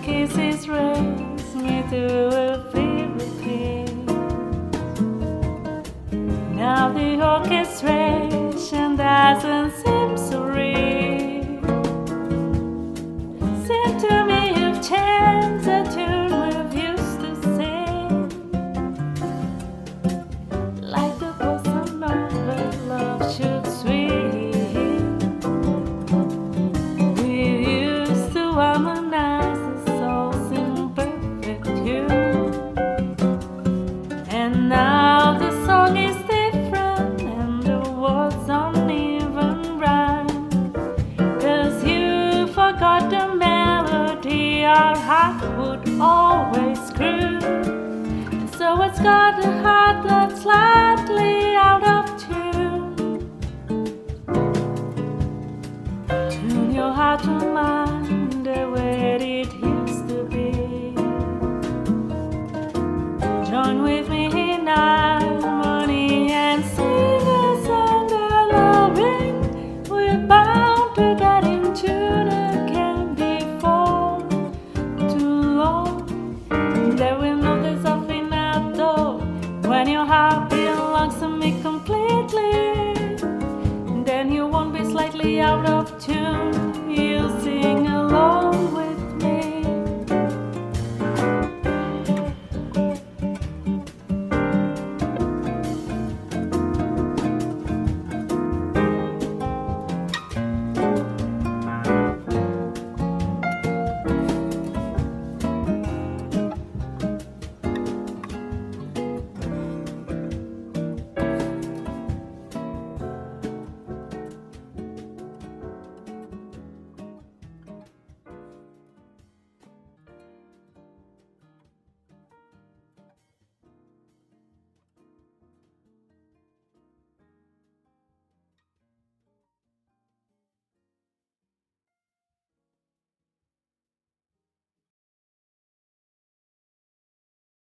kisses raise me to a favorite place. Now the orchestration doesn't seem so real. Seem to me you've changed the tune we've used to sing, like the bossa nova love should swing. We used to harmonize the souls in perfect tune, and now the song is different and the words don't even rhyme. 'Cause you forgot the melody our heart would always scream. So it's got a heart that's slightly out of tune. Tune your heart to mine the way it used to be. Join with me in harmony and sing a song of loving. We're bound to get in tune again before too long. There will know Desafinado when your heart belongs to me completely. Then you won't be slightly out of